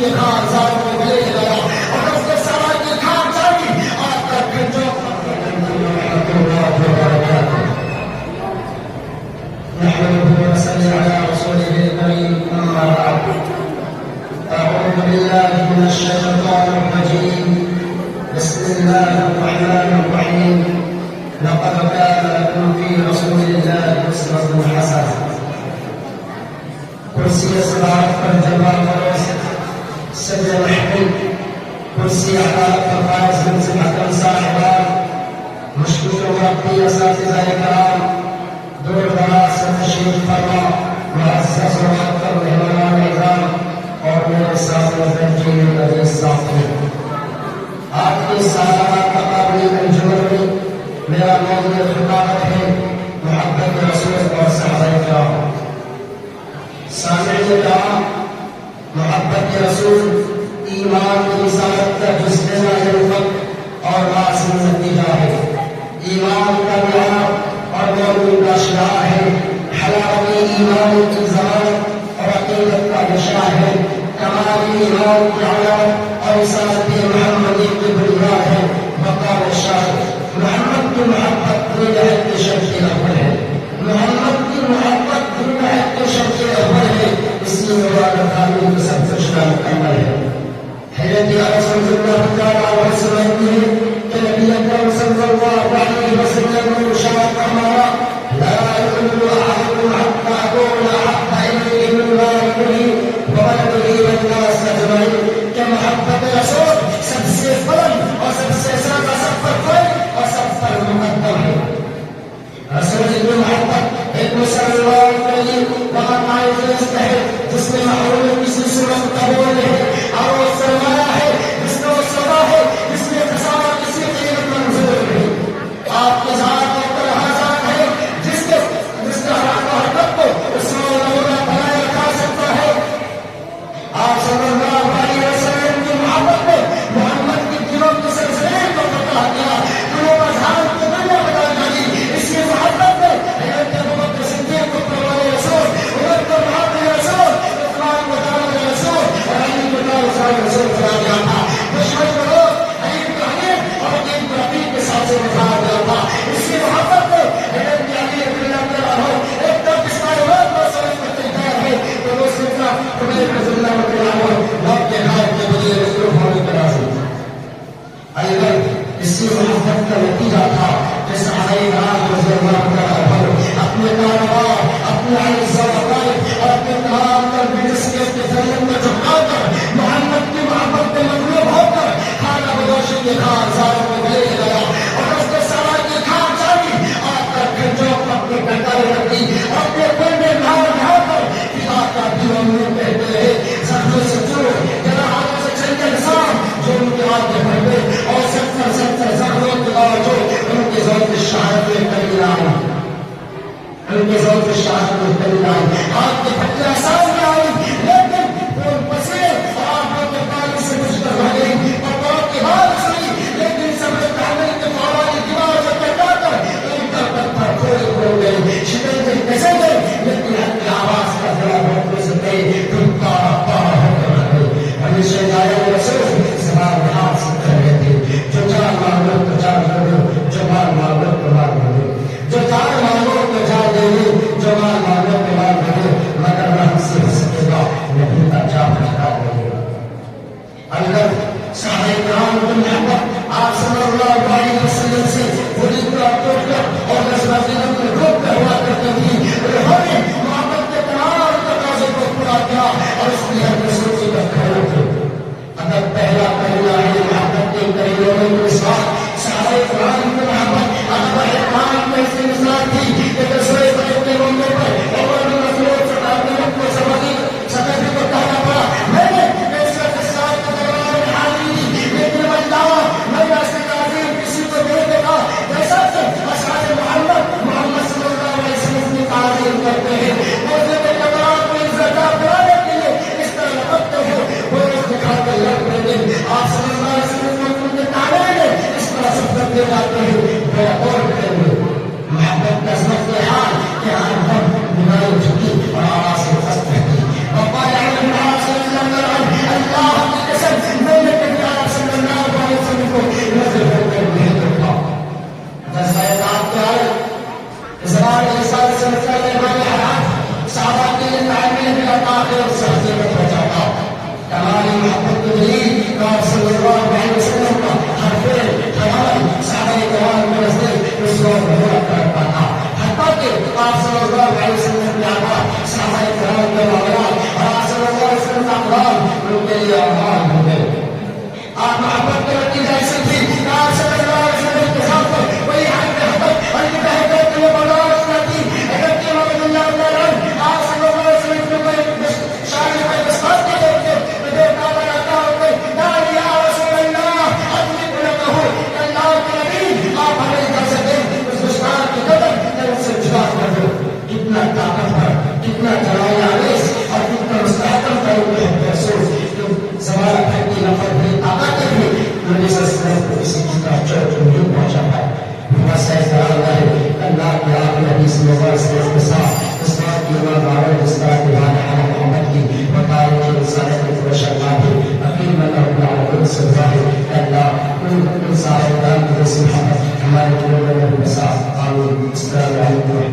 کے خاصات کو گلے لگایا اور اس کے سوال کی کھان چاہی آپ کا گھنٹوں نحمده ونصلي على رسوله الكريم أما بعد أعوذ بالله من الشيطان الرجيم بسم الله الرحمن الرحيم لقد كان لكم في رسول الله أسوة حسنة كرسي صراط فالجبار فروس سجل محمود كرسي أعلى فقائز من سمعة صاحبان مشكور ربي أساتذة الكرام دور دراسة تشريف فرما مؤسس ومكتب العلماء العظام اور میرے ساتھ تنظیم العزیز ساتھی آج کی سالانہ تقابلی انجمن میں میرا موضوع خطابت ہے محبت رسول اور صحابہ کرام سامعین کرام محبت رسول ایمان کی رسالت کا جزء الفق اور لازم نتیجہ ہے ایمان کا معیار اور مومن کا شعار ہے حلاوت ایمان کی ضمانت اور عقیدت کا نشہ ہے کمال ایمان کی علامت اور رسالت محمدی کی بنیاد ہے مقام الشاعر محمد کی محبت دین ہے کے شرط اول ہے محمد کی محبت دین ہے کے شرط اول ہے اسی مبارک تعلیم کی سب سے شان عمل ہے حضرت رسول اللہ تعالی علیہ وسلم نے کہ نبی اکرم صلی اللہ علیہ وسلم نے ارشاد فرمایا لا يؤمن احدكم حتى اكون احب اليه من والده وولده والناس اجمعين کہ محبت رسول سب سے بلند اور سب سے زیادہ سب پر کوئی اور سب پر مقدم ہے رسول کی محبت ایک مسلمان کے لیے بہت معزز ہے جس میں محروم کسی صورت قبول ہے اور وہ سرمایہ ہے جس میں وہ سزا ہے جس میں خسارہ کسی قیمت منظور ہے آپ کے ذات اور تنہازات ہے جس کا حق و حرکت کو اس میں نمونہ بنائے رکھا سکتا ہے آپ صلی اللہ علیہ وسلم کی محبت میں محمد کی دلوں کے سلسلے کو فتح کیا دلوں کا ذات کو دنیا بتا دی اسی محبت میں حضرت ابوبکر صدیق کو پروان رسول عمر کو محمد رسول عثمان کو دامن رسول اور علی اور صحابہ کو پہنچاتا. تمام محبت کے دلیل آپ صلی اللہ علیہ وسلم کا ہر فعل ہر عمل صحابہ کرام کے نزدیک اس کو بہت کرتا تھا. حتیٰ کہ آپ صلی اللہ علیہ وسلم کے آقا صحابہ کرام کے معاملات اور آپ صلی اللہ علیہ وسلم کا اقوال ان کے لیے اعمال ہو گئے. آپ محبت کے نتیجہ ایسی تھی کہ آپ صلی اللہ علیہ وسلم کے ساتھ کوئی محبت اور محبت کے لیے برداشت نہ تھی. اگر کہ محمد اللہ تعالیٰ آپ صلی اللہ علیہ وسلم کو کوئی شان میں بسات کے دیکھتے تو دیکھتا بناتا ہوتے نہ یا رسول اللہ اپنی بلند ہو اللہ کے نبی آپ ہمیں کر سکیں اس دشمن کی قدر ان سے جدا کر دو. کتنا طاقتور کتنا جلال آویز اور کتنا مستحکم قانون ہے محسوس زمانہ بھر کی نفرت بھی طاقتیں بھی نبی صلی اللہ علیہ وسلم کو کسی کی طرف چوٹ نہیں پہنچا پائے. بس ایسا اللہ ہے اللہ کے آپ نبی صلی اللہ علیہ وسلم کے ساتھ اس بات کی ایمان داروں جس طرح کی بات ہے محمد کی بتائے کہ انسان کی فرش اللہ ہے اپنی من رب العالمین سے ظاہر اللہ ان سارے کام کی محبت ہمارے قلوب میں بسا. آمین. السلام علیکم.